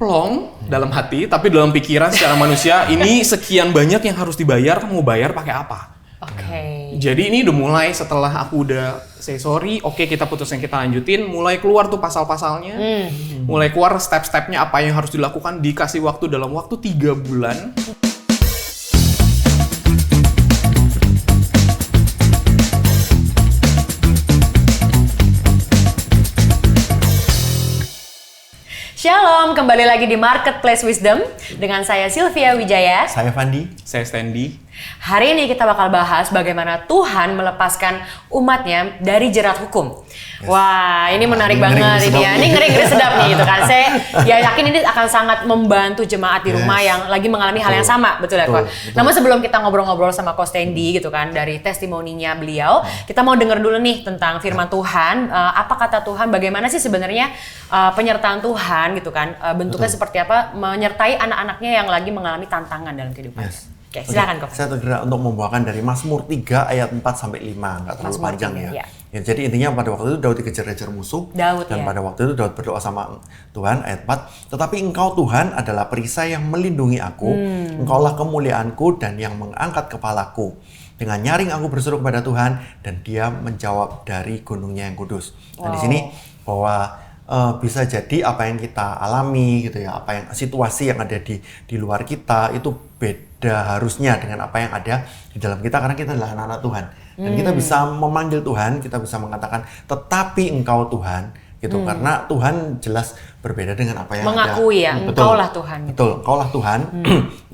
plong dalam hati, tapi dalam pikiran secara manusia, ini sekian banyak yang harus dibayar, kamu mau bayar pakai apa? Jadi ini udah mulai setelah aku udah say sorry, oke kita putusin, kita lanjutin, mulai keluar tuh pasal-pasalnya, mulai keluar step-stepnya apa yang harus dilakukan, dikasih waktu dalam waktu 3 bulan. Shalom, kembali lagi di Marketplace Wisdom dengan saya Sylvia Wijaya. Saya Fandi. Saya Standy. Hari ini kita bakal bahas bagaimana Tuhan melepaskan umatnya dari jerat hukum. Yes. Wah, ini menarik banget ini ya. Ini ngeri-ngeri sedap nih gitu kan. Saya yakin ini akan sangat membantu jemaat di rumah yang lagi mengalami hal yang sama, betul ya Ko? Namun sebelum kita ngobrol-ngobrol sama Ko Standy gitu kan, dari testimoninya beliau, kita mau denger dulu nih tentang firman Tuhan. Apa kata Tuhan, bagaimana sih sebenarnya penyertaan Tuhan gitu kan, bentuknya seperti apa, menyertai anak-anaknya yang lagi mengalami tantangan dalam kehidupannya. Yes. Oke, silakan Ko. Saya tergerak untuk membawakan dari Mazmur 3 ayat 4 sampai 5, nggak terlalu Mazmur panjang 3, ya. Jadi intinya pada waktu itu Daud dikejar-kejar musuh, dan pada waktu itu Daud berdoa sama Tuhan ayat 4, tetapi Engkau Tuhan adalah perisai yang melindungi aku, Engkaulah kemuliaanku dan yang mengangkat kepalaku. Dengan nyaring aku berseru kepada Tuhan dan Dia menjawab dari gunungnya yang kudus. Dan di sini bahwa bisa jadi apa yang kita alami gitu ya, apa yang situasi yang ada di luar kita itu beda harusnya dengan apa yang ada di dalam kita, karena kita adalah anak-anak Tuhan. Dan kita bisa memanggil Tuhan, kita bisa mengatakan tetapi Engkau Tuhan gitu, karena Tuhan jelas berbeda dengan apa yang mengakui ada. Ya, Engkaulah Tuhan. Betul, Engkaulah Tuhan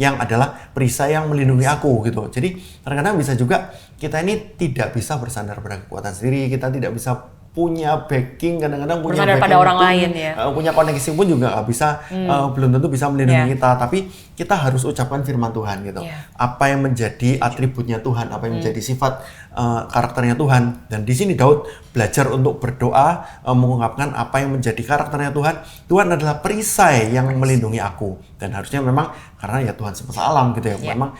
yang adalah perisai yang melindungi aku gitu. Jadi kadang-kadang bisa juga kita ini tidak bisa bersandar pada kekuatan sendiri, kita tidak bisa punya backing, kadang-kadang punya bersandar backing pada orang pun, lain ya. Punya koneksi pun juga nggak bisa, belum tentu bisa melindungi kita. Tapi kita harus ucapkan firman Tuhan gitu. Apa yang menjadi atributnya Tuhan, apa yang menjadi sifat karakternya Tuhan. Dan di sini Daud belajar untuk berdoa, mengungkapkan apa yang menjadi karakternya Tuhan. Tuhan adalah perisai yang melindungi aku. Dan harusnya memang karena ya Tuhan semesta alam gitu ya, memang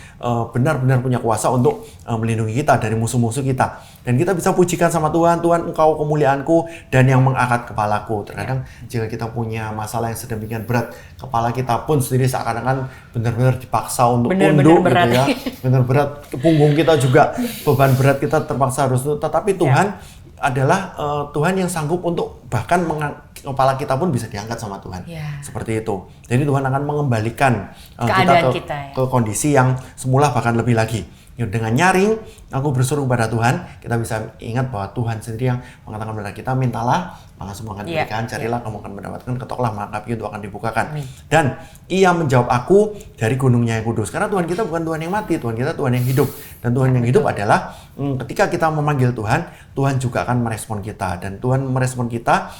benar-benar punya kuasa untuk melindungi kita dari musuh-musuh kita. Dan kita bisa pujikan sama Tuhan, Tuhan Engkau kemuliaanku dan yang mengangkat kepalaku. Terkadang jika kita punya masalah yang sedemikian berat, kepala kita pun sendiri seakan-akan benar-benar dipaksa untuk tunduk gitu ya. Benar berat, punggung kita juga beban berat kita terpaksa harus tunduk. Tetapi Tuhan adalah Tuhan yang sanggup untuk bahkan kepala kita pun bisa diangkat sama Tuhan. Seperti itu. Jadi Tuhan akan mengembalikan kita ke kondisi yang semula bahkan lebih lagi. Dengan nyaring, aku berseru kepada Tuhan, kita bisa ingat bahwa Tuhan sendiri yang mengatakan kepada kita, mintalah, maka semua akan diberikan, carilah, kamu akan mendapatkan, ketoklah, maka pintu akan dibukakan. Dan Ia menjawab aku dari gunungnya yang kudus. Karena Tuhan kita bukan Tuhan yang mati, Tuhan kita Tuhan yang hidup. Dan Tuhan yang hidup adalah ketika kita memanggil Tuhan, Tuhan juga akan merespon kita. Dan Tuhan merespon kita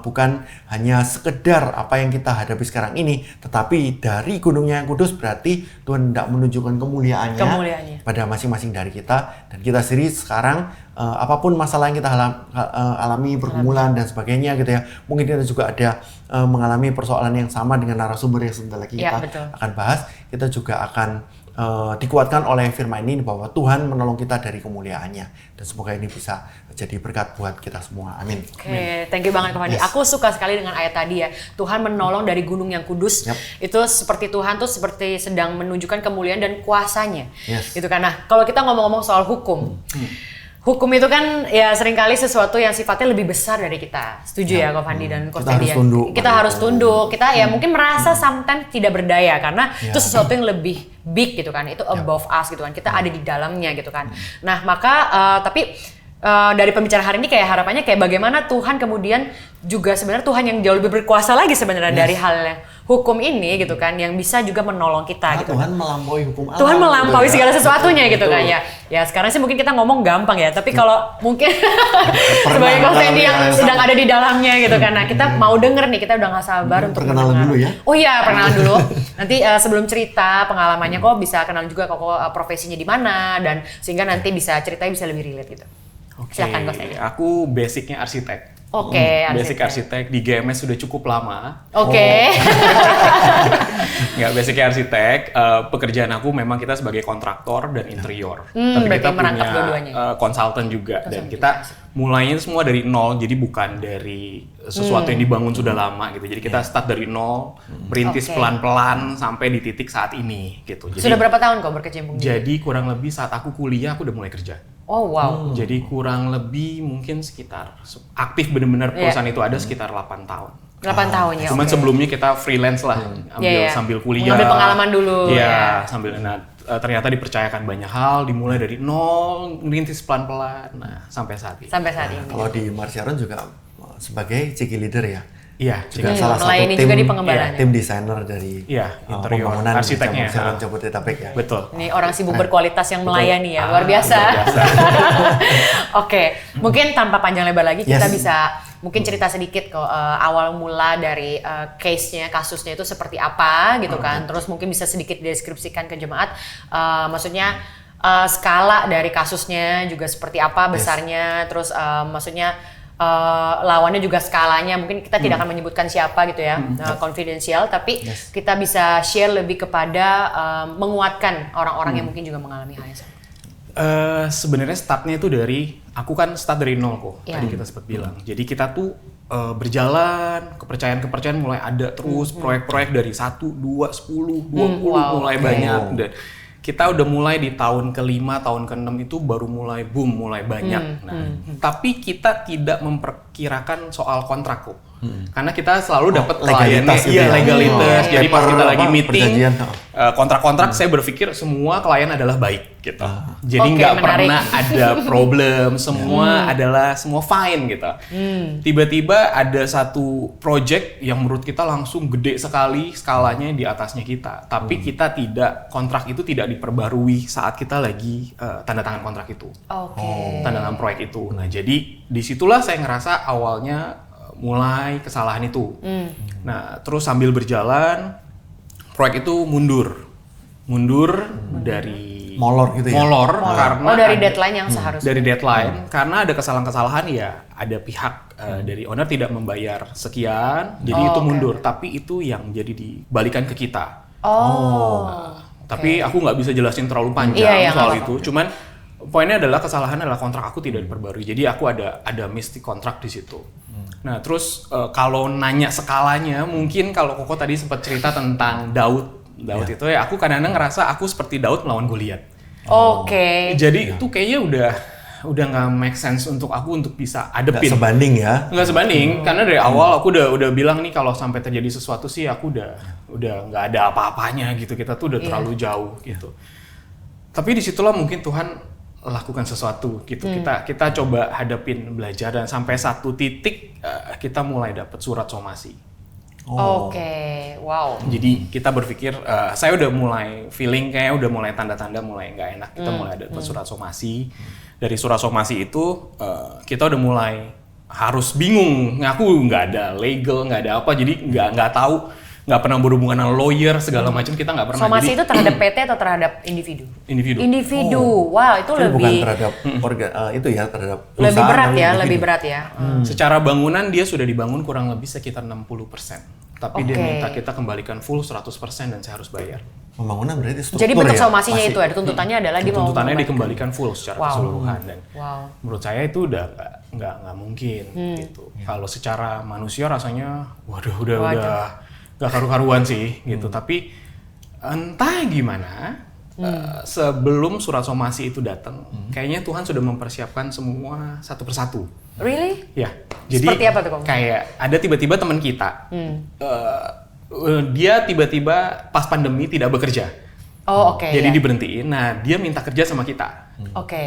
bukan hanya sekedar apa yang kita hadapi sekarang ini, tetapi dari gunungnya yang kudus berarti Tuhan hendak menunjukkan kemuliaannya pada masing-masing dari kita. Dan kita sendiri sekarang apapun masalah yang kita alami, pergumulan dan sebagainya gitu ya, mungkin kita juga ada mengalami persoalan yang sama dengan narasumber yang sebentar lagi kita akan bahas. Kita juga akan dikuatkan oleh firman ini bahwa Tuhan menolong kita dari kemuliaannya, dan semoga ini bisa jadi berkat buat kita semua. Amin. Oke, thank you banget Ko Fandi. Aku suka sekali dengan ayat tadi ya, Tuhan menolong dari gunung yang kudus. Itu seperti Tuhan tuh seperti sedang menunjukkan kemuliaan dan kuasanya gitu kan. Nah, kalau kita ngomong-ngomong soal hukum, hukum itu kan ya seringkali sesuatu yang sifatnya lebih besar dari kita. Setuju ya Ko Fandi dan Ko Standy? Kita harus tunduk. Kita ya mungkin merasa sometimes tidak berdaya karena itu sesuatu yang lebih big gitu kan. Itu above us gitu kan. Kita ada di dalamnya gitu kan. Nah, maka tapi dari pembicaraan hari ini kayak harapannya kayak bagaimana Tuhan kemudian juga sebenarnya Tuhan yang jauh lebih berkuasa lagi sebenarnya dari hal yang hukum ini gitu kan, yang bisa juga menolong kita gitu. Tuhan melampaui hukum alam. Tuhan melampaui segala sesuatunya gitu kan ya. Ya sekarang sih mungkin kita ngomong gampang ya, tapi kalau mungkin sebagai Ko Standy yang sedang ada di dalamnya gitu kan. Nah, kita mau denger nih, kita udah gak sabar untuk perkenalan dulu ya. Oh iya, perkenalan dulu. Nanti sebelum cerita pengalamannya kok bisa kenal juga kok profesinya di mana, dan sehingga nanti bisa ceritanya bisa lebih relate gitu. Silakan Ko Standy. Aku basicnya arsitek. Oke, basic arsitek di GMS sudah cukup lama. Nggak, basicnya arsitek. Pekerjaan aku memang kita sebagai kontraktor dan interior. Tapi kita punya konsultan juga. Dan kita mulainya semua dari nol, jadi bukan dari sesuatu yang dibangun sudah lama gitu. Jadi kita start dari nol, merintis pelan-pelan sampai di titik saat ini gitu. Jadi, sudah berapa tahun kau berkecimpung? Jadi kurang lebih saat aku kuliah aku udah mulai kerja. Oh wow. Jadi kurang lebih mungkin sekitar aktif benar-benar perusahaan itu ada sekitar 8 tahun. 8 tahun ya. Cuman sebelumnya kita freelance lah, sambil kuliah. Ambil pengalaman dulu. Iya, sambil ternyata dipercayakan banyak hal, dimulai dari nol, ngerintis pelan-pelan, sampai saat ini. Sampai saat ini. Kalau di Marciaron juga sebagai Ciki Leader ya. Iya, juga salah satu tim juga di pengembangannya. Tim designer dari interior, pembangunan arsiteknya. Marciaron Jabodetabek ya. Betul. Ini orang sibuk berkualitas yang melayani ya, luar biasa. Oke, mungkin tanpa panjang lebar lagi kita bisa mungkin cerita sedikit ke awal mula dari case-nya, kasusnya itu seperti apa gitu kan. Terus mungkin bisa sedikit deskripsikan ke jemaat, maksudnya skala dari kasusnya juga seperti apa besarnya, terus maksudnya lawannya juga skalanya, mungkin kita tidak akan menyebutkan siapa gitu ya, konfidensial, tapi kita bisa share lebih kepada menguatkan orang-orang yang mungkin juga mengalami hal yang sama. Sebenarnya startnya itu dari, aku kan start dari nol kok, tadi kita sempat bilang. Jadi kita tuh berjalan, kepercayaan mulai ada terus, proyek-proyek dari 1, 2, 10, 20, mulai banyak. Dan kita udah mulai di tahun ke-5, tahun ke-6 itu baru mulai boom, mulai banyak. Tapi kita tidak memperkirakan soal kontrak kok. Karena kita selalu dapat kliennya, legalitas. Jadi pas kita lagi meeting, kontrak-kontrak saya berpikir semua klien adalah baik gitu. Jadi nggak pernah ada problem, semua semua fine gitu. Tiba-tiba ada satu project yang menurut kita langsung gede sekali skalanya di atasnya kita. Tapi kita kontrak itu tidak diperbarui saat kita lagi tanda tangan kontrak itu. Tanda tangan proyek itu. Nah jadi disitulah saya ngerasa awalnya mulai kesalahan itu. Nah, terus sambil berjalan, proyek itu mundur dari molor gitu ya. Karena dari deadline yang seharusnya. Dari deadline karena ada kesalahan-kesalahan ya, ada pihak dari owner tidak membayar sekian, jadi itu mundur. Tapi itu yang jadi dibalikan ke kita. Tapi aku nggak bisa jelasin terlalu panjang soal itu. Cuman poinnya adalah kesalahan adalah kontrak aku tidak diperbarui. Jadi aku ada miss di kontrak di situ. Nah, terus kalau nanya skalanya, mungkin kalau Koko tadi sempat cerita tentang Daud itu ya, aku kadang-kadang ngerasa aku seperti Daud melawan Goliat. Jadi itu kayaknya udah nggak make sense untuk aku untuk bisa adepin. Nggak sebanding, karena dari awal aku udah bilang nih kalau sampai terjadi sesuatu sih aku udah nggak ada apa-apanya gitu, kita tuh udah terlalu jauh gitu. Tapi disitulah mungkin Tuhan lakukan sesuatu gitu. Kita coba hadapin, belajar, dan sampai satu titik kita mulai dapat surat somasi. Wow. Jadi kita berpikir, saya udah mulai feeling kayak udah mulai tanda-tanda mulai nggak enak. Kita mulai dapat surat somasi. Dari surat somasi itu kita udah mulai harus bingung. Ngaku nggak ada legal, nggak ada apa. Jadi nggak tahu. Nggak pernah berhubungan dengan lawyer segala macam, kita nggak pernah. Somasi itu terhadap PT atau terhadap individu? Individu. Wow, itu lebih bukan terhadap itu ya, terhadap perusahaan. Lebih berat ya. Secara bangunan dia sudah dibangun kurang lebih sekitar 60%. Tapi dia minta kita kembalikan full 100% dan saya harus bayar. Pembangunan berarti struktur. Jadi bentuk somasinya itu ada tuntutannya adalah dia mau tuntutannya dikembalikan full secara keseluruhan, dan menurut saya itu udah nggak mungkin gitu. Kalau secara manusia rasanya udah gak karu-karuan sih gitu, tapi entah gimana sebelum surat somasi itu datang, kayaknya Tuhan sudah mempersiapkan semua satu persatu. Really? Ya, jadi seperti apa tuh, kayak ada tiba-tiba teman kita, dia tiba-tiba pas pandemi tidak bekerja. Jadi diberhentiin. Nah, dia minta kerja sama kita.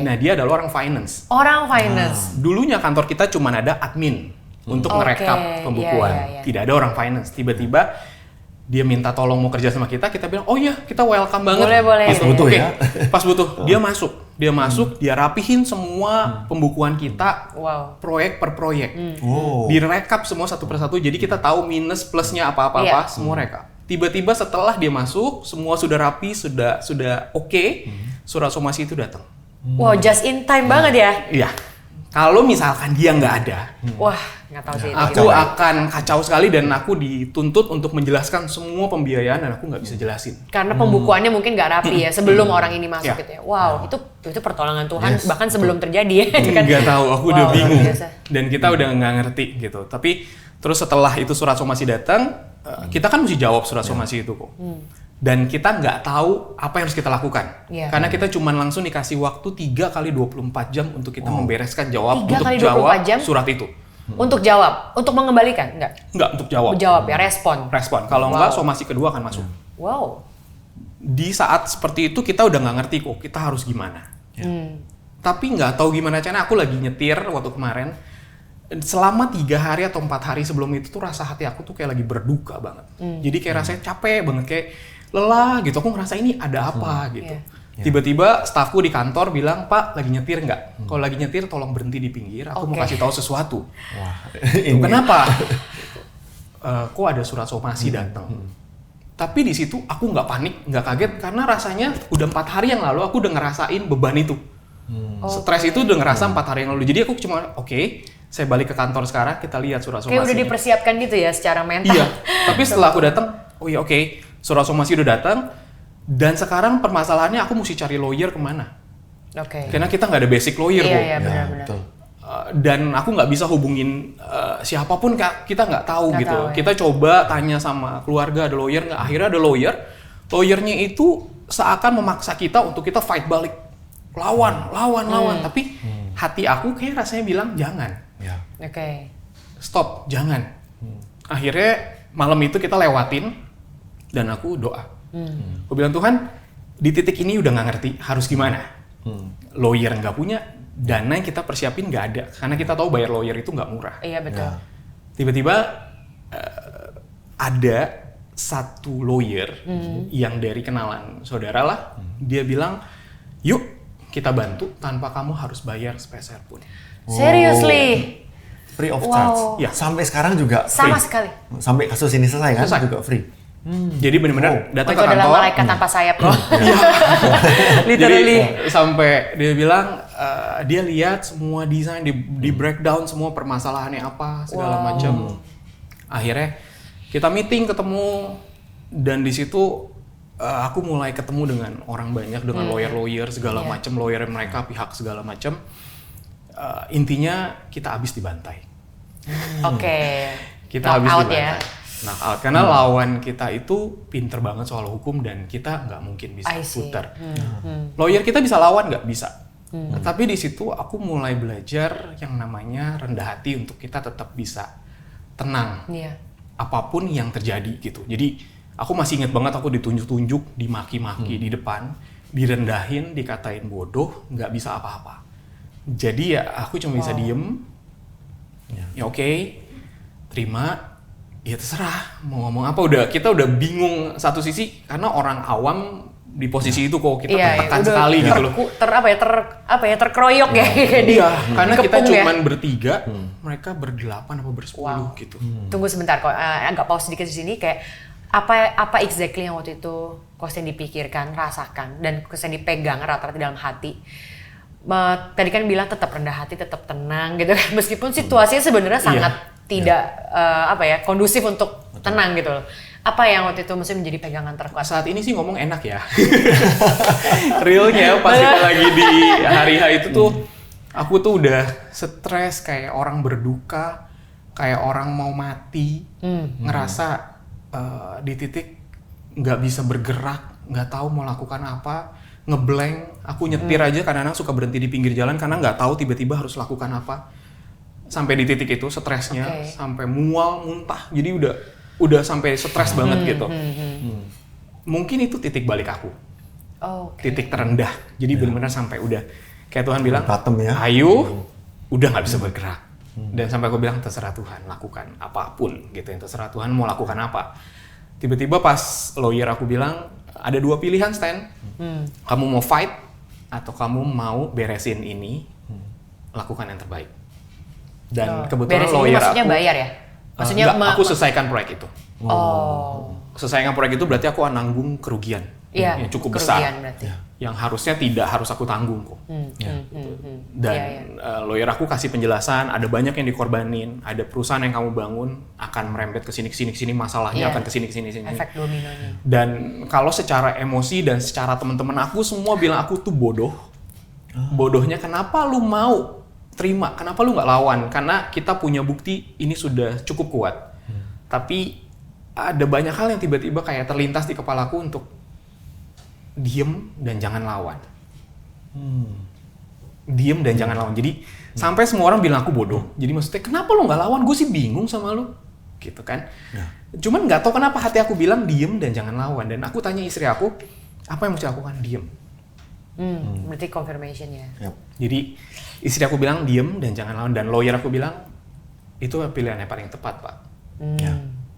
Nah, dia adalah orang finance. Dulunya kantor kita cuma ada admin untuk ngerekap pembukuan. Tidak ada orang finance. Tiba-tiba dia minta tolong mau kerja sama kita bilang, oh iya, kita welcome banget. Boleh. Pas butuh, dia masuk, dia rapihin semua pembukuan kita, proyek per proyek. Direkap semua satu persatu, jadi kita tahu minus plusnya apa-apa, semua rekap. Tiba-tiba setelah dia masuk, semua sudah rapi, sudah oke, surat somasi itu datang. Wow, just in time banget ya? Iya. Kalau misalkan dia nggak ada, wah nggak tahu sih. Aku akan kacau sekali dan aku dituntut untuk menjelaskan semua pembiayaan dan aku nggak bisa jelasin. Karena pembukuannya mungkin nggak rapi ya sebelum orang ini masuk gitu ya. Wow, itu pertolongan Tuhan bahkan sebelum terjadi ya. Nggak tahu, aku udah bingung. Biasa. Dan kita udah nggak ngerti gitu. Tapi terus setelah itu surat somasi datang, kita kan mesti jawab surat somasi itu kok. Dan kita nggak tahu apa yang harus kita lakukan. Karena kita cuma langsung dikasih waktu 3 kali 24 jam untuk kita membereskan jawab untuk jawab surat itu. Untuk jawab, untuk mengembalikan, enggak? Enggak, untuk jawab. Jawab ya, respon. Kalau enggak, somasi kedua akan masuk. Wow. Di saat seperti itu kita udah nggak ngerti kok, kita harus gimana. Tapi nggak tahu gimana caranya, aku lagi nyetir waktu kemarin. Selama 3 hari atau 4 hari sebelum itu tuh rasa hati aku tuh kayak lagi berduka banget. Jadi kayak rasanya capek banget, kayak lelah gitu. Aku ngerasa ini ada apa gitu. Tiba-tiba stafku di kantor bilang, Pak, lagi nyetir nggak? Kalau lagi nyetir tolong berhenti di pinggir, aku mau kasih tahu sesuatu. Kenapa? Kok ada surat somasi datang? Tapi di situ aku nggak panik, nggak kaget, karena rasanya udah 4 hari yang lalu aku udah ngerasain beban itu. Stres itu udah ngerasa 4 hari yang lalu. Jadi aku cuma, saya balik ke kantor sekarang, kita lihat surat somasi. Kayak udah dipersiapkan gitu ya secara mental. Iya, tapi setelah aku datang, surat somasi udah datang, dan sekarang permasalahannya aku mesti cari lawyer kemana. Karena kita nggak ada basic lawyer kok. Iya, benar-benar. Dan aku nggak bisa hubungin siapapun, kita nggak tahu gitu. Kita coba tanya sama keluarga, ada lawyer nggak? Akhirnya ada lawyer. Lawyernya itu seakan memaksa kita untuk kita fight balik. Lawan. Tapi hati aku kayak rasanya bilang jangan. Stop, jangan. Akhirnya malam itu kita lewatin dan aku doa. Aku bilang, Tuhan, di titik ini udah nggak ngerti harus gimana. Lawyer nggak punya, dana yang kita persiapin nggak ada, karena kita tahu bayar lawyer itu nggak murah. Iya betul. Tiba-tiba ada satu lawyer yang dari kenalan saudara lah, dia bilang, yuk kita bantu tanpa kamu harus bayar sepeser pun. Seriously? Free of charge. Ya. Sampai sekarang juga Sama free. sekali. Sampai kasus ini selesai kan juga free. Jadi benar-benar datang ke Itu adalah kantor. malaikat tanpa sayap loh. Literally. Jadi sampai dia bilang dia lihat semua desain, di breakdown semua permasalahannya apa segala macam. Akhirnya kita meeting, ketemu, dan di situ aku mulai ketemu dengan orang banyak, dengan lawyer segala macam, lawyer mereka, pihak segala macam. Intinya kita habis dibantai. Kita habis dibantai. Knock out. Karena lawan kita itu pinter banget soal hukum dan kita nggak mungkin bisa putar. Lawyer kita bisa lawan nggak? Bisa. Tapi di situ aku mulai belajar yang namanya rendah hati untuk kita tetap bisa tenang. Apapun yang terjadi gitu. Jadi aku masih ingat banget aku ditunjuk-tunjuk, dimaki-maki di depan, direndahin, dikatain bodoh, nggak bisa apa-apa. Jadi ya aku cuma bisa diem, ya terima, ya terserah mau ngomong apa. Kita udah bingung satu sisi karena orang awam di posisi itu kok kita tertekan sekali gitu loh. Terkeroyok ya. Iya, karena kita cuman bertiga, mereka berdelapan apa bersepuluh gitu. Tunggu sebentar kok, agak pause sedikit di sini kayak apa exactly yang waktu itu Kosten dipikirkan, rasakan, dan Kosten dipegang rata-rata dalam hati. Tadi kan bilang tetap rendah hati, tetap tenang gitu kan, meskipun situasinya sebenarnya sangat tidak kondusif untuk tenang gitu loh. Apa yang waktu itu mesti menjadi pegangan terkuat? Saat ini sih ngomong enak ya. Realnya pas kita lagi di hari H itu tuh aku tuh udah stres kayak orang berduka, kayak orang mau mati, ngerasa di titik nggak bisa bergerak, nggak tahu mau lakukan apa. Ngeblank, aku nyetir aja kadang-kadang suka berhenti di pinggir jalan karena nggak tahu tiba-tiba harus lakukan apa. Sampai di titik itu stresnya, sampai mual, muntah, jadi udah sampai stres banget gitu. Mungkin itu titik balik aku, titik terendah. Jadi benar-benar sampai udah kayak Tuhan bilang, ayo, udah nggak bisa bergerak. Dan sampai aku bilang terserah Tuhan, lakukan apapun gitu. Yang terserah Tuhan mau lakukan apa. Tiba-tiba pas lawyer aku bilang, ada 2 pilihan Stan, kamu mau fight atau kamu mau beresin ini, lakukan yang terbaik. Dan kebetulan beresin lawyer maksudnya aku bayar ya? Maksudnya aku selesaikan proyek itu. Oh. Selesaikan proyek itu berarti aku nanggung kerugian. Iya, yang cukup besar. berarti. Yang harusnya tidak harus aku tanggung kok. Dan lawyer aku kasih penjelasan, ada banyak yang dikorbanin, ada perusahaan yang kamu bangun akan merembet ke sini masalahnya akan ke sini. Efek dominonya. Dan kalau secara emosi dan secara teman-teman aku semua bilang aku tuh bodoh. Bodohnya kenapa lu mau terima? Kenapa lu nggak lawan? Karena kita punya bukti ini sudah cukup kuat. Tapi ada banyak hal yang tiba-tiba kayak terlintas di kepalaku untuk diem dan jangan lawan. Diem dan jangan lawan. Jadi sampai semua orang bilang aku bodoh. Jadi maksudnya kenapa lu nggak lawan? Gue sih bingung sama lu, gitu kan? Cuman nggak tahu kenapa hati aku bilang diem dan jangan lawan. Dan aku tanya istri aku, apa yang mesti aku lakukan? Diem. Berarti confirmation ya. Jadi istri aku bilang diem dan jangan lawan. Dan lawyer aku bilang itu pilihan yang paling tepat, Pak.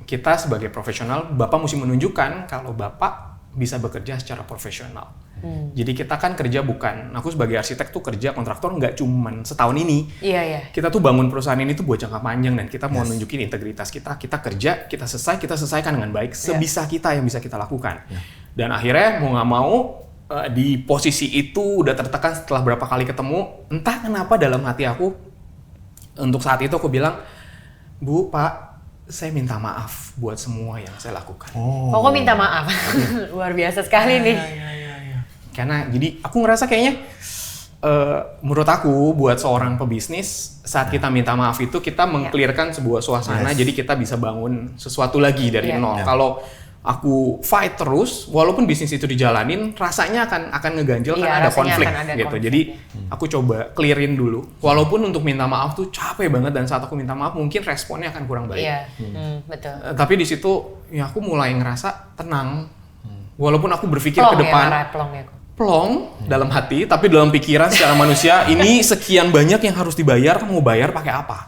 Kita sebagai profesional, Bapak mesti menunjukkan kalau Bapak bisa bekerja secara profesional. Jadi kita kan kerja bukan, aku sebagai arsitek tuh kerja kontraktor nggak cuman setahun ini. Iya. Kita tuh bangun perusahaan ini tuh buat jangka panjang dan kita mau nunjukin integritas kita kerja, kita selesaikan dengan baik sebisa kita yang bisa kita lakukan. Dan akhirnya mau nggak mau di posisi itu udah tertekan setelah berapa kali ketemu, entah kenapa dalam hati aku untuk saat itu aku bilang, Bu, Pak, saya minta maaf buat semua yang saya lakukan. Kok minta maaf? Luar biasa sekali nih. Karena jadi aku ngerasa kayaknya menurut aku buat seorang pebisnis saat kita minta maaf itu kita meng-clearkan sebuah suasana jadi kita bisa bangun sesuatu lagi dari nol. Kalau aku fight terus walaupun bisnis itu dijalanin rasanya akan ngeganjel karena ada konflik gitu. Jadi aku coba clearin dulu. Walaupun untuk minta maaf tuh capek banget dan saat aku minta maaf mungkin responnya akan kurang baik. Betul. Tapi di situ ya aku mulai ngerasa tenang. Walaupun aku berpikir ke depan plong dalam hati, tapi dalam pikiran secara manusia ini sekian banyak yang harus dibayar, kamu mau bayar pakai apa?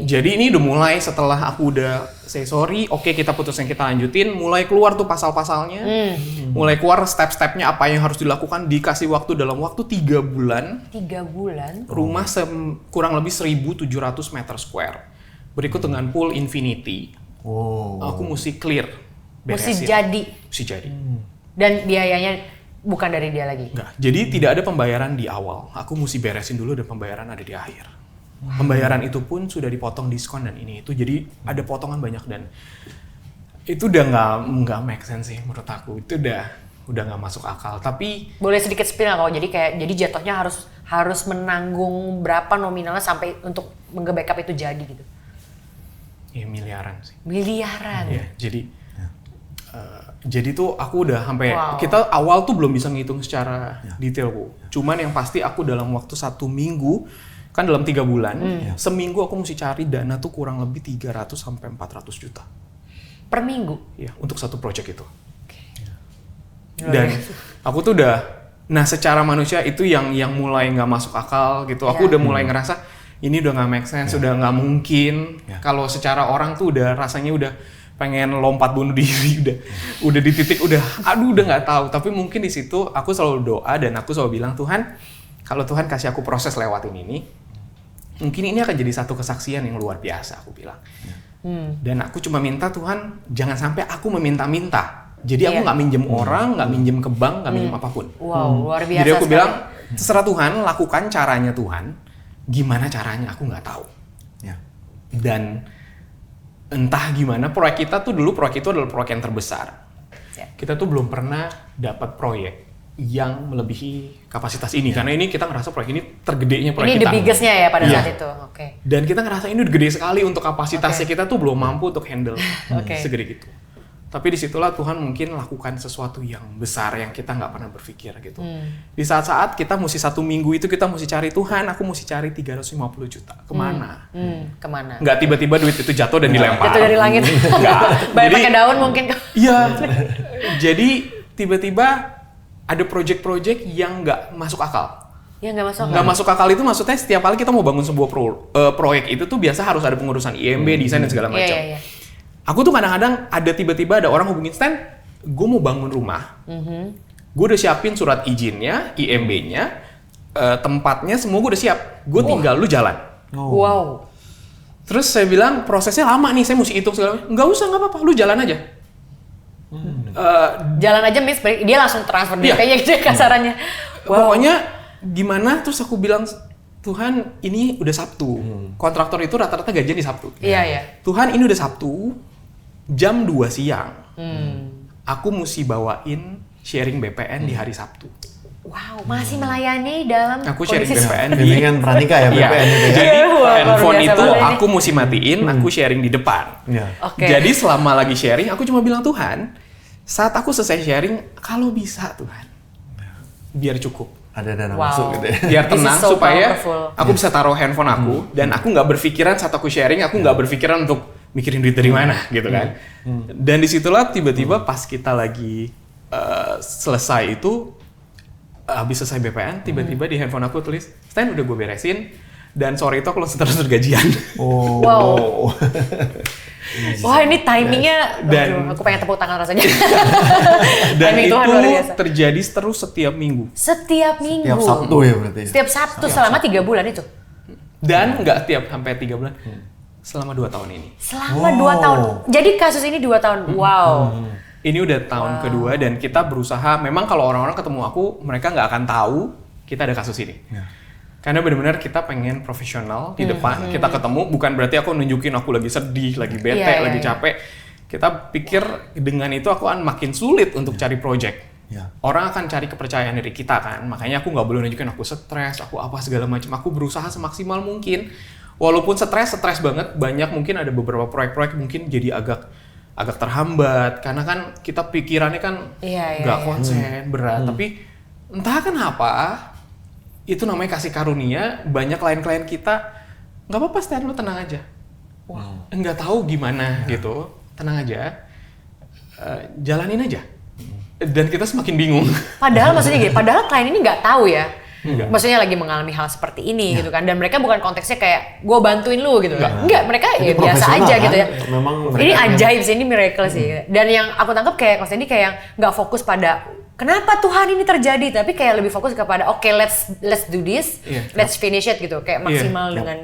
Jadi ini udah mulai setelah aku udah say sorry, oke, kita putusin, kita lanjutin, mulai keluar tuh pasal-pasalnya, mulai keluar step-stepnya apa yang harus dilakukan, dikasih waktu dalam waktu 3 bulan. 3 bulan? Rumah kurang lebih 1.700 meter square. Berikut dengan pool infinity. Aku mesti clear, beresin. Mesti jadi. Dan biayanya bukan dari dia lagi? Enggak, jadi tidak ada pembayaran di awal. Aku mesti beresin dulu dan pembayaran ada di akhir. Pembayaran itu pun sudah dipotong diskon dan ini itu, jadi ada potongan banyak dan itu udah nggak make sense sih menurut aku. Itu udah nggak masuk akal. Tapi boleh sedikit spill nggak kok? Jadi jatuhnya harus menanggung berapa nominalnya sampai untuk nge-backup itu jadi gitu? Ya miliaran sih. Miliaran. Ya, jadi tuh aku udah sampai kita awal tuh belum bisa ngitung secara detail Bu. Cuman yang pasti aku dalam waktu 1 minggu kan dalam 3 bulan, seminggu aku mesti cari dana tuh kurang lebih 300 sampai 400 juta. Per minggu? Iya, untuk satu project itu. Dan aku tuh nah secara manusia itu yang mulai nggak masuk akal gitu. Aku udah mulai ngerasa ini udah nggak make sense, udah nggak mungkin. Kalau secara orang tuh udah rasanya udah pengen lompat bunuh diri, udah di titik udah nggak tahu. Tapi mungkin di situ aku selalu doa dan aku selalu bilang, Tuhan, kalau Tuhan kasih aku proses lewatin ini, mungkin ini akan jadi satu kesaksian yang luar biasa, aku bilang. Dan aku cuma minta Tuhan, jangan sampai aku meminta-minta. Jadi aku nggak minjem orang, nggak minjem ke bank, nggak minjem apapun. Luar biasa. Jadi aku bilang, terserah Tuhan, lakukan caranya Tuhan. Gimana caranya, aku nggak tahu. Dan entah gimana, proyek itu adalah proyek yang terbesar. Kita tuh belum pernah dapat proyek yang melebihi kapasitas ini, karena ini kita ngerasa proyek ini tergedenya proyek ini kita. Ini the biggest-nya ya pada saat itu. Dan kita ngerasa ini udah gede sekali untuk kapasitasnya, kita tuh belum mampu untuk handle segede gitu. Tapi disitulah Tuhan mungkin lakukan sesuatu yang besar yang kita nggak pernah berpikir gitu. Di saat-saat kita mesti 1 minggu itu kita mesti cari Tuhan, aku mesti cari 350 juta. Kemana? Kemana? Nggak tiba-tiba duit itu jatuh dan dilempar. Jatuh dari langit. Bayar pakai daun mungkin. Iya. Jadi tiba-tiba ada project-project yang nggak masuk akal. Ya nggak masuk akal. Nggak masuk akal itu maksudnya setiap kali kita mau bangun sebuah proyek itu tuh biasa harus ada pengurusan IMB, desain dan segala macam. Aku tuh kadang-kadang ada tiba-tiba ada orang hubungin Stan, gue mau bangun rumah, gue udah siapin surat izinnya, IMB-nya, tempatnya semua gue udah siap, gue tinggal lu jalan. Terus saya bilang prosesnya lama nih, saya mesti hitung segala macam. Nggak usah, nggak apa-apa, lu jalan aja. Jalan aja miss, dia langsung transfer Iya. DP-nya gitu ya kasarannya. Wow. Pokoknya gimana, terus aku bilang, Tuhan ini udah Sabtu. Kontraktor itu rata-rata gajian di Sabtu. Iya. Tuhan ini udah Sabtu, jam 2 siang. Aku mesti bawain sharing BPN di hari Sabtu. Wow, masih melayani dalam Aku sharing kondisi BPN di... Bimbingan pranikah ya Iya. BPN itu ya. Jadi Wah, handphone luar biasa itu banget ini. aku mesti matiin, aku sharing di depan. Iya. Oke. Jadi selama lagi sharing, aku cuma bilang, Tuhan, saat aku selesai sharing, kalau bisa Tuhan, biar cukup. Ada dana Wow. masuk gitu ya. Biar This is tenang so supaya powerful. aku bisa taruh handphone aku, dan aku nggak berpikiran saat aku sharing, aku nggak berpikiran untuk mikirin duit dari mana gitu kan. Dan disitulah tiba-tiba pas kita lagi selesai itu, habis selesai BPN, tiba-tiba di handphone aku tulis, Stan udah gue beresin, dan sore itu aku langsung transfer gajian. Oh. Wow. Wah ini timingnya, Dan- aduh, aku pengen tepuk tangan rasanya. Dan Timing itu Tuhan luar biasa. terjadi terus setiap minggu. Setiap minggu. Tiap Sabtu ya berarti. Setiap Sabtu selama 3 bulan itu. Dan nggak tiap sampai 3 bulan, selama 2 tahun ini. Selama Wow. 2 tahun. Jadi kasus ini 2 tahun. Wow. Ini udah tahun kedua, dan kita berusaha, memang kalau orang-orang ketemu aku, mereka nggak akan tahu kita ada kasus ini. Ya. Karena benar-benar kita pengen profesional di depan, kita ketemu, bukan berarti aku nunjukin aku lagi sedih, lagi bete, Iya, lagi iya. capek. Kita pikir dengan itu aku akan makin sulit untuk cari project. Ya. Orang akan cari kepercayaan diri kita kan, makanya aku nggak boleh nunjukin aku stres, aku apa segala macam. Aku berusaha semaksimal mungkin, walaupun stres banget, banyak mungkin ada beberapa proyek-proyek mungkin jadi agak terhambat, karena kan kita pikirannya kan Iya, nggak iya. konsen, berat. Tapi entah kenapa, itu namanya kasih karunia. Banyak klien-klien kita, nggak apa-apa Stan, lu tenang aja. Nggak tahu gimana gitu, tenang aja, jalanin aja. Dan kita semakin bingung. Padahal maksudnya gini, padahal klien ini nggak tahu ya. Enggak. Maksudnya lagi mengalami hal seperti ini gitu kan. Dan mereka bukan konteksnya kayak gue bantuin lu gitu kan. Enggak, mereka ya Jadi biasa profesional aja kan? gitu ya. Memang Ini mereka- ajaib sih, ini miracle sih. Dan yang aku tangkap kayak Mas Dendi kayak nggak fokus pada kenapa Tuhan ini terjadi, tapi kayak lebih fokus kepada oke, let's do this, Iya. let's finish it gitu. Kayak maksimal Iya. dengan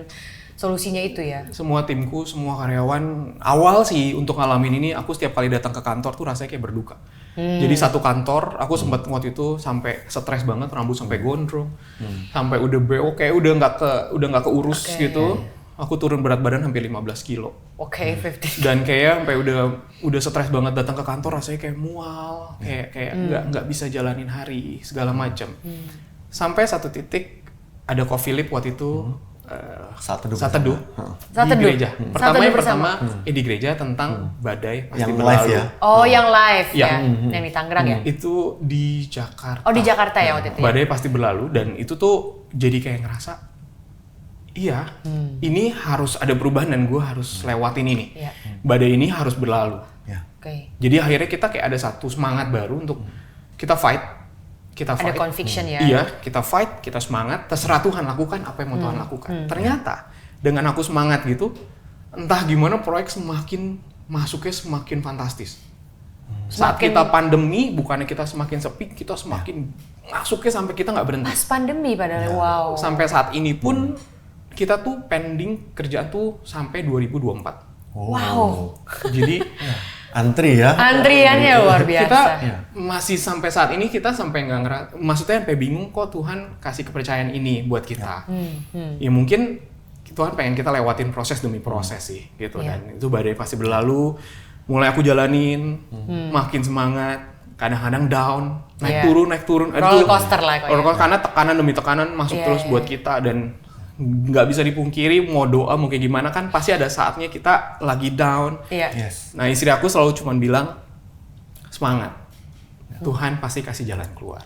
solusinya itu ya. Semua timku, semua karyawan, awal sih untuk ngalamin ini, aku setiap kali datang ke kantor tuh rasanya kayak berduka. Jadi satu kantor, aku sempat waktu itu sampai stres banget, rambut sampai gondrong, sampai udah bewok, kayak udah nggak keurus Oke. gitu. Aku turun berat badan hampir 15 kilo. Oke, 50. Dan kayak sampai udah stres banget datang ke kantor, rasanya kayak mual, kayak nggak bisa jalanin hari segala macam. Sampai satu titik ada Ko Philip waktu itu Saat teduh saat teduh Saat di teduh. gereja. Saat Pertama teduh yang bersama. di gereja tentang badai pasti Yang berlalu. live ya. Oh, yang live Iya. ya, yang di Tangerang ya. Itu di Jakarta. Oh, di Jakarta ya waktu itu. Ya? Badai pasti berlalu, dan itu tuh jadi kayak ngerasa, iya, ini harus ada perubahan dan gue harus lewatin ini. Iya. Badai ini harus berlalu. Ya. Oke. Jadi akhirnya kita kayak ada satu semangat baru untuk kita fight. Kita Ada fight. conviction ya. Iya, kita fight, kita semangat, terserah Tuhan lakukan apa yang mau Tuhan lakukan. Ternyata dengan aku semangat gitu, entah gimana proyek semakin masuknya semakin fantastis. Saat Semakin- kita pandemi, bukannya kita semakin sepi, kita semakin masuknya sampai kita nggak berhenti. Pas pandemi padahal, wow. Sampai saat ini pun kita tuh pending kerjaan tuh sampai 2024. Wow. Jadi Antri ya. Antriannya luar biasa. kita masih sampai saat ini kita sampai nggak ngerasa, maksudnya sampai bingung kok Tuhan kasih kepercayaan ini buat kita. Ya mungkin Tuhan pengen kita lewatin proses demi proses sih gitu. Iya. Dan itu badai pasti berlalu. Mulai aku jalanin, makin semangat. Kadang-kadang down, naik Iya. turun. Roller coaster lah kok ya. Roller coaster, karena tekanan demi tekanan masuk Iya, terus iya. buat kita, dan nggak bisa dipungkiri mau doa mau kayak gimana kan pasti ada saatnya kita lagi down. Iya. Yes. Nah, istri aku selalu cuman bilang, semangat. Tuhan pasti kasih jalan keluar.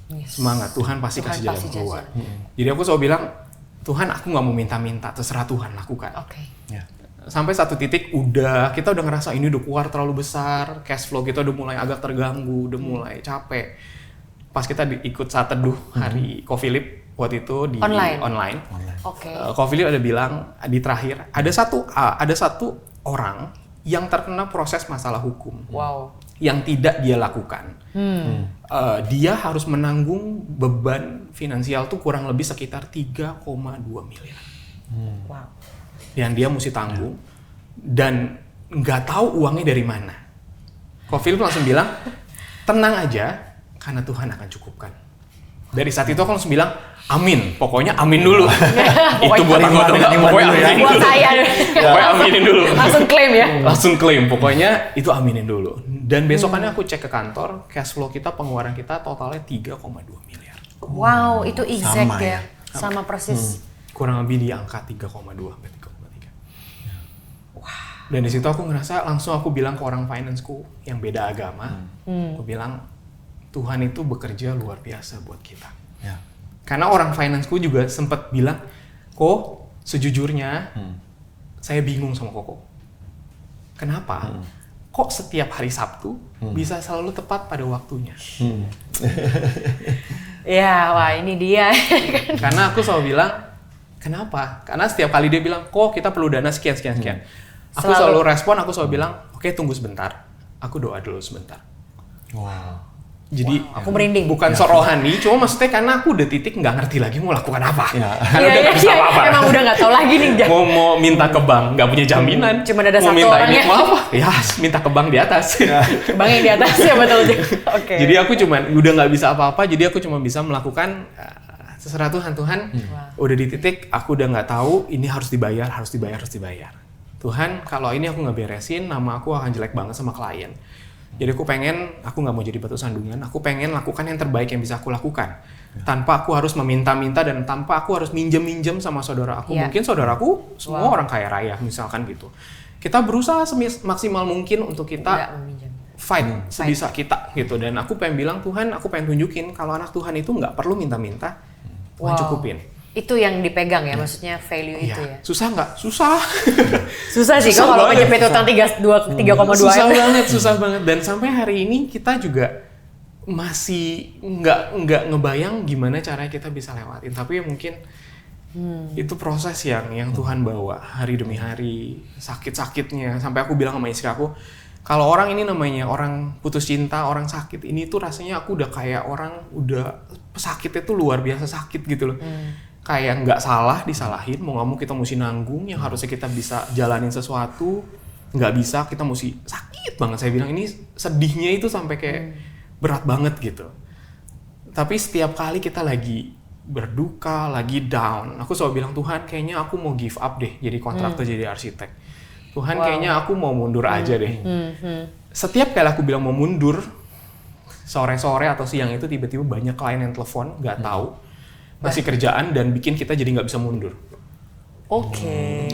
Yes. Semangat, Tuhan pasti Tuhan kasih jalan pasti keluar. jalan. Jadi aku selalu bilang, Tuhan aku nggak mau minta-minta, terserah Tuhan lakukan. Oke. Ya. Sampai satu titik kita udah ngerasa ini udah keluar terlalu besar, cash flow kita udah mulai agak terganggu, udah mulai capek. Pas kita ikut saat teduh hari Ko Philip waktu itu di online. Oke. Ko Philip ada bilang di terakhir, ada satu orang yang terkena proses masalah hukum Wow. yang tidak dia lakukan. Dia harus menanggung beban finansial tuh kurang lebih sekitar 3,2 miliar. Wow. Yang dia mesti tanggung dan nggak tahu uangnya dari mana. Kok Philip langsung bilang, tenang aja, karena Tuhan akan cukupkan. Dari saat itu aku langsung bilang, amin. Pokoknya amin dulu. Itu buat aku atau enggak? Pokoknya aminin dulu. Buat saya. Pokoknya aminin dulu. Langsung klaim ya? Langsung klaim. Pokoknya itu aminin dulu. Dan besokannya aku cek ke kantor, cash flow kita, pengeluaran kita totalnya 3,2 miliar. Wow, itu exact Sama ya. ya? Sama persis. Kurang lebih di angka 3,2 sampai 3,3. Dan di situ aku ngerasa langsung aku bilang ke orang financeku yang beda agama, aku bilang Tuhan itu bekerja luar biasa buat kita. Ya. Karena orang financeku juga sempat bilang, kok sejujurnya saya bingung sama Koko. Kenapa? Kok setiap hari Sabtu bisa selalu tepat pada waktunya? Ya, wah ini dia. Karena aku selalu bilang, kenapa? Karena setiap kali dia bilang, kok kita perlu dana sekian. Aku selalu respon, aku selalu bilang, oke tunggu sebentar. Aku doa dulu sebentar. Wow. Jadi Aku merinding. bukan sok rohani, cuma maksudnya karena aku udah titik nggak ngerti lagi mau lakukan apa. Karena udah Iya, nggak bisa apa-apa. Emang udah nggak tahu lagi nih. Mau minta ke bank, nggak punya jaminan. Cuma ada mau satu minta orang ini, ya. mau apa? Ya, minta ke bank di atas. Bang yang di atas ya betul. Oke. Jadi aku cuman udah nggak bisa apa-apa, jadi aku cuma bisa melakukan terserah Tuhan. Udah di titik aku udah nggak tahu ini harus dibayar. Tuhan, kalau ini aku nggak beresin, nama aku akan jelek banget sama klien. Jadi aku nggak mau jadi batu sandungan, aku pengen lakukan yang terbaik yang bisa aku lakukan. Tanpa aku harus meminta-minta dan tanpa aku harus minjem sama saudara aku. Mungkin saudaraku semua orang kaya raya, misalkan gitu. Kita berusaha maksimal mungkin untuk kita fight sebisa kita gitu. Dan aku pengen bilang, Tuhan, aku pengen tunjukin kalau anak Tuhan itu nggak perlu minta-minta, Tuhan cukupin. Itu yang dipegang ya, maksudnya value itu ya. Susah nggak? Susah. Susah sih kalau ngejepit utang 3,2 Susah banget. Dan sampai hari ini kita juga masih nggak ngebayang gimana caranya kita bisa lewatin. Tapi mungkin itu proses yang Tuhan bawa hari demi hari, sakit-sakitnya. Sampai aku bilang sama istri aku, kalau orang ini namanya orang putus cinta, orang sakit, ini tuh rasanya aku udah kayak orang udah sakitnya tuh luar biasa sakit gitu loh. Kayak nggak salah disalahin, mau nggak mau kita mesti nanggung, yang harusnya kita bisa jalanin sesuatu, nggak bisa, kita mesti sakit banget. Saya bilang ini sedihnya itu sampai kayak berat banget gitu. Tapi setiap kali kita lagi berduka, lagi down, aku selalu bilang, Tuhan kayaknya aku mau give up deh jadi kontraktor, jadi arsitek. Tuhan kayaknya aku mau mundur aja deh. Setiap kali aku bilang mau mundur, sore-sore atau siang itu tiba-tiba banyak klien yang telepon, nggak tahu, masih kerjaan dan bikin kita jadi nggak bisa mundur. Oke.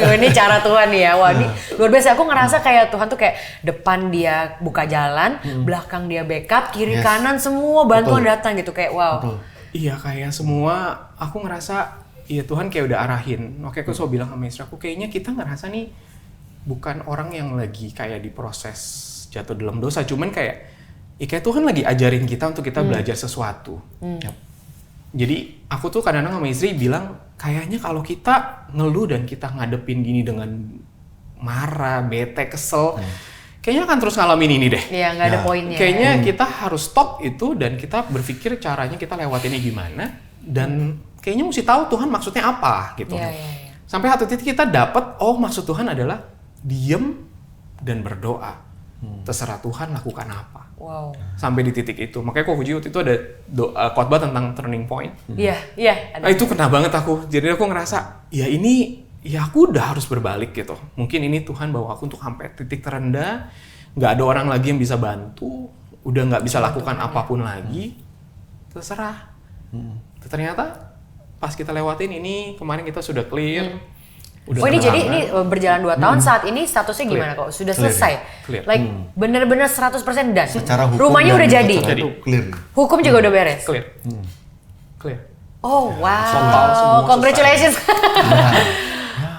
Ini cara Tuhan ya. Wah, ini luar biasa. Aku ngerasa kayak Tuhan tuh kayak depan dia buka jalan, belakang dia backup, kiri kanan semua bantuan datang gitu kayak wow. Iya, kayak semua aku ngerasa iya Tuhan kayak udah arahin. Oke, aku selalu bilang sama istri aku, kayaknya kita ngerasa nih bukan orang yang lagi kayak di proses jatuh dalam dosa, cuman kayak kayak Tuhan lagi ajarin kita untuk kita belajar sesuatu. Jadi aku tuh kadang-kadang sama istri bilang, kayaknya kalau kita ngeluh dan kita ngadepin gini dengan marah, bete, kesel, kayaknya akan terus ngalamin ini deh. Iya, nggak ada poinnya. Kayaknya kita harus stop itu dan kita berpikir caranya kita lewatinnya gimana. Dan kayaknya mesti tahu Tuhan maksudnya apa gitu. Sampai satu titik kita dapat, oh maksud Tuhan adalah diem dan berdoa. Terserah Tuhan lakukan apa. Wow. Sampai di titik itu. Makanya kok Puji waktu itu ada khotbah tentang turning point. Iya. Itu kena banget aku. Jadi aku ngerasa, ya ini, ya aku udah harus berbalik gitu. Mungkin ini Tuhan bawa aku untuk sampai titik terendah. Nggak ada orang lagi yang bisa bantu. Udah nggak bisa lakukan apapun lagi. Terserah. Ternyata pas kita lewatin ini, kemarin kita sudah clear. Oh ini jadi ini berjalan 2 tahun, saat ini statusnya gimana kok? Sudah selesai? Clear. Like bener-bener 100% done? Secara hukum rumahnya udah jadi? Clear. Hukum juga udah beres? Clear. Oh wow, semua congratulations.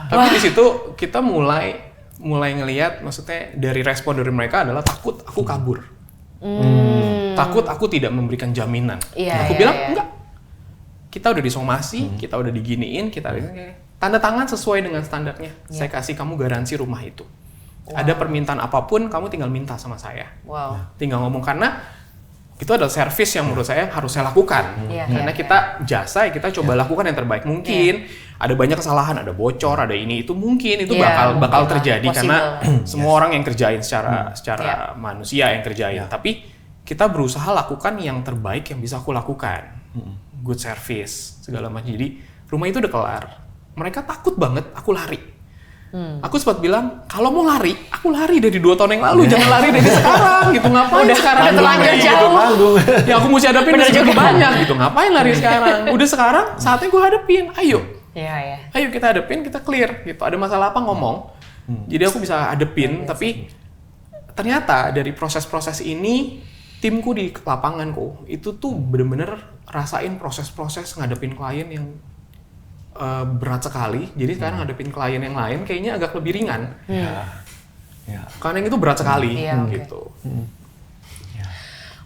Tapi di situ kita mulai ngelihat, maksudnya dari respon dari mereka adalah takut aku kabur. Takut aku tidak memberikan jaminan. Aku bilang enggak. Kita udah disomasi, kita udah diginiin, kita tanda tangan sesuai dengan standarnya. Saya kasih kamu garansi rumah itu. Ada permintaan apapun, kamu tinggal minta sama saya. Tinggal ngomong, karena itu adalah service yang menurut saya harus saya lakukan. Karena kita jasa, kita coba lakukan yang terbaik mungkin. ada banyak kesalahan, ada bocor, ada ini itu mungkin itu bakal terjadi karena semua orang yang kerjain secara manusia yang kerjain. Tapi kita berusaha lakukan yang terbaik yang bisa aku lakukan. Good service segala macam. Jadi rumah itu udah kelar. Mereka takut banget aku lari. Aku sempat bilang, kalau mau lari, aku lari dari 2 tahun yang lalu, jangan lari dari sekarang gitu. Ngapain sekarang terlanjur jauh. Ya aku mesti hadapin segitu banyak gitu. Ngapain lari sekarang? Udah sekarang saatnya gue hadapin. Ayo. Ayo kita hadapin, kita clear gitu. Ada masalah apa ngomong. Jadi aku bisa hadapin, tapi ternyata dari proses-proses ini timku di lapangan itu tuh bener-bener rasain proses-proses ngadepin klien yang berat sekali. Jadi sekarang ngadepin klien yang lain kayaknya agak lebih ringan. Karena yang itu berat sekali gitu.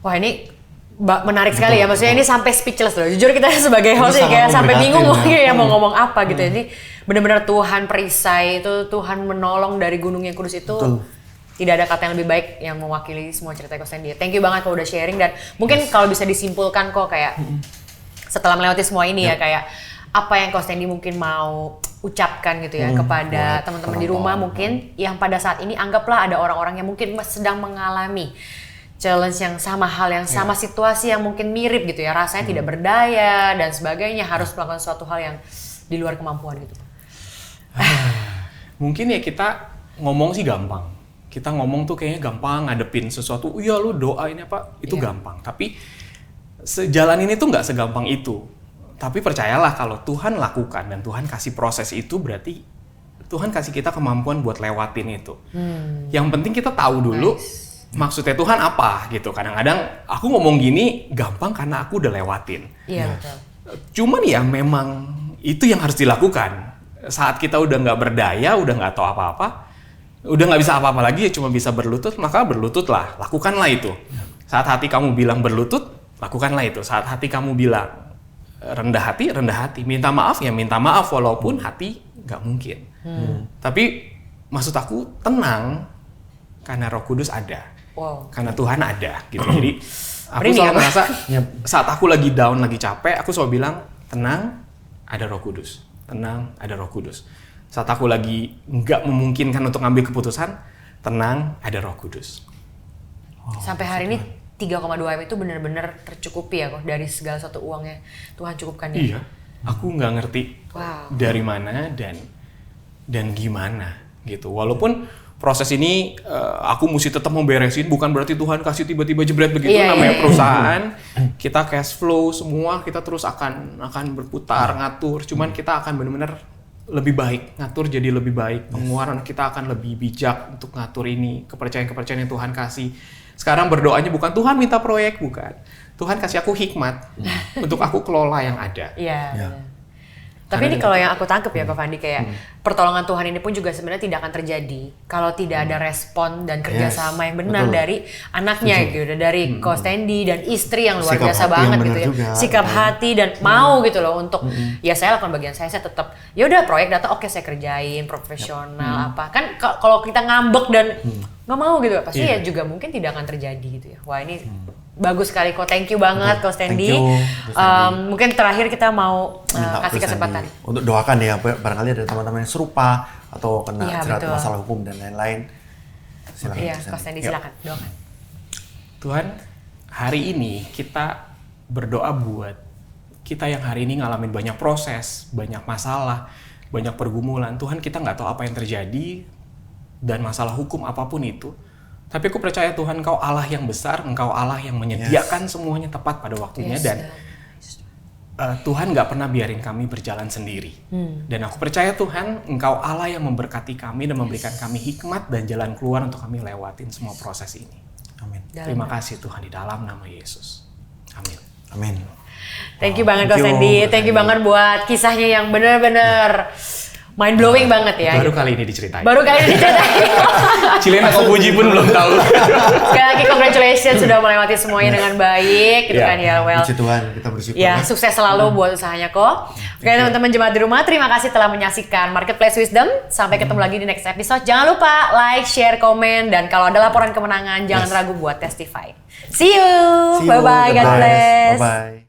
Wah, ini menarik sekali ya. Maksudnya ini sampai speechless loh. Jujur kita sebagai host kayak sampai bingung mau ngomong apa gitu. Jadi benar-benar Tuhan perisai itu, Tuhan menolong dari gunung yang kudus itu. Tidak ada kata yang lebih baik yang mewakili semua cerita Coach Sandy. Thank you banget kalau udah sharing, dan mungkin kalau bisa disimpulkan kok kayak setelah melewati semua ini ya kayak apa yang Coach Sandy mungkin mau ucapkan gitu ya kepada teman-teman di rumah mungkin yang pada saat ini anggaplah ada orang-orang yang mungkin sedang mengalami challenge yang sama, hal yang sama, situasi yang mungkin mirip gitu ya, rasanya tidak berdaya dan sebagainya, harus melakukan suatu hal yang di luar kemampuan gitu. Mungkin ya kita ngomong sih gampang. Kita ngomong tuh kayaknya gampang ngadepin sesuatu. Iya lu doain apa, itu gampang. Tapi sejalan ini tuh nggak segampang itu. Tapi percayalah kalau Tuhan lakukan dan Tuhan kasih proses itu, berarti Tuhan kasih kita kemampuan buat lewatin itu. Yang penting kita tahu dulu maksudnya Tuhan apa gitu. Kadang-kadang aku ngomong gini gampang karena aku udah lewatin. Iya betul. Cuman ya memang itu yang harus dilakukan. Saat kita udah nggak berdaya, udah nggak tahu apa-apa, udah nggak bisa apa-apa lagi, ya cuma bisa berlutut, maka berlututlah, lakukanlah itu. Saat hati kamu bilang berlutut, lakukanlah itu. Saat hati kamu bilang rendah hati, minta maaf ya minta maaf, walaupun hati nggak mungkin. Tapi maksud aku tenang, karena Roh Kudus ada, karena Tuhan ada gitu. Jadi aku selalu merasa saat aku lagi down, lagi capek, aku selalu bilang tenang, ada Roh Kudus, tenang, ada Roh Kudus. Saat aku lagi nggak memungkinkan untuk ngambil keputusan, tenang, ada Roh Kudus. Sampai hari ini 3,2 M itu benar-benar tercukupi ya kok dari segala satu uangnya Tuhan cukupkan ya. Iya, aku nggak ngerti dari mana dan gimana gitu. Walaupun proses ini aku mesti tetap memberesin, bukan berarti Tuhan kasih tiba-tiba jebret begitu. Namanya perusahaan, kita cash flow semua kita terus akan berputar ngatur. Cuman kita akan benar-benar lebih baik, ngatur jadi lebih baik. Pengeluaran kita akan lebih bijak untuk ngatur ini, kepercayaan-kepercayaan yang Tuhan kasih. Sekarang berdoanya bukan Tuhan minta proyek, bukan. Tuhan kasih aku hikmat untuk aku kelola yang ada. Iya. Tapi ini kalau yang aku tangkap ya Kak Fandi, kayak pertolongan Tuhan ini pun juga sebenarnya tidak akan terjadi kalau tidak ada respon dan kerjasama yang benar dari anaknya gitu, dari Coach Sandy dan istri yang luar biasa banget gitu ya. Sikap hati dan mau gitu loh untuk ya saya lakukan bagian saya tetap ya udah proyek datang oke saya kerjain profesional apa. Kan kalau kita ngambek dan nggak mau gitu pasti ya juga mungkin tidak akan terjadi gitu ya. Wah ini bagus sekali kok, thank you banget Coach Sandy. Mungkin terakhir kita mau kasih kesempatan untuk doakan ya, barangkali ada teman-teman yang serupa atau kena jerat masalah hukum dan lain-lain. Silakan. Iya, Coach Sandy silakan doakan. Tuhan, hari ini kita berdoa buat kita yang hari ini ngalamin banyak proses, banyak masalah, banyak pergumulan. Tuhan, kita nggak tahu apa yang terjadi dan masalah hukum apapun itu. Tapi aku percaya Tuhan, Engkau Allah yang besar, Engkau Allah yang menyediakan semuanya tepat pada waktunya, dan Tuhan nggak pernah biarin kami berjalan sendiri. Dan aku percaya Tuhan, Engkau Allah yang memberkati kami dan memberikan kami hikmat dan jalan keluar untuk kami lewatin semua proses ini. Amin. Terima kasih Tuhan di dalam nama Yesus. Amin. Amin. Thank you banget Coach Sandy, thank you banget buat kisahnya yang benar-benar mind blowing banget ya. Baru kali ini diceritain. Cilena kok puji pun belum tahu. Sekali lagi congratulations sudah melewati semuanya dengan baik gitu kan ya. Well, puji Tuhan, kita bersyukur. Ya, sukses selalu buat usahanya kok. Oke teman-teman jemaat di rumah, terima kasih telah menyaksikan Marketplace Wisdom. Sampai ketemu lagi di next episode. Jangan lupa like, share, komen, dan kalau ada laporan kemenangan jangan ragu buat testify. See you. Bye bye. God bless. Bye bye.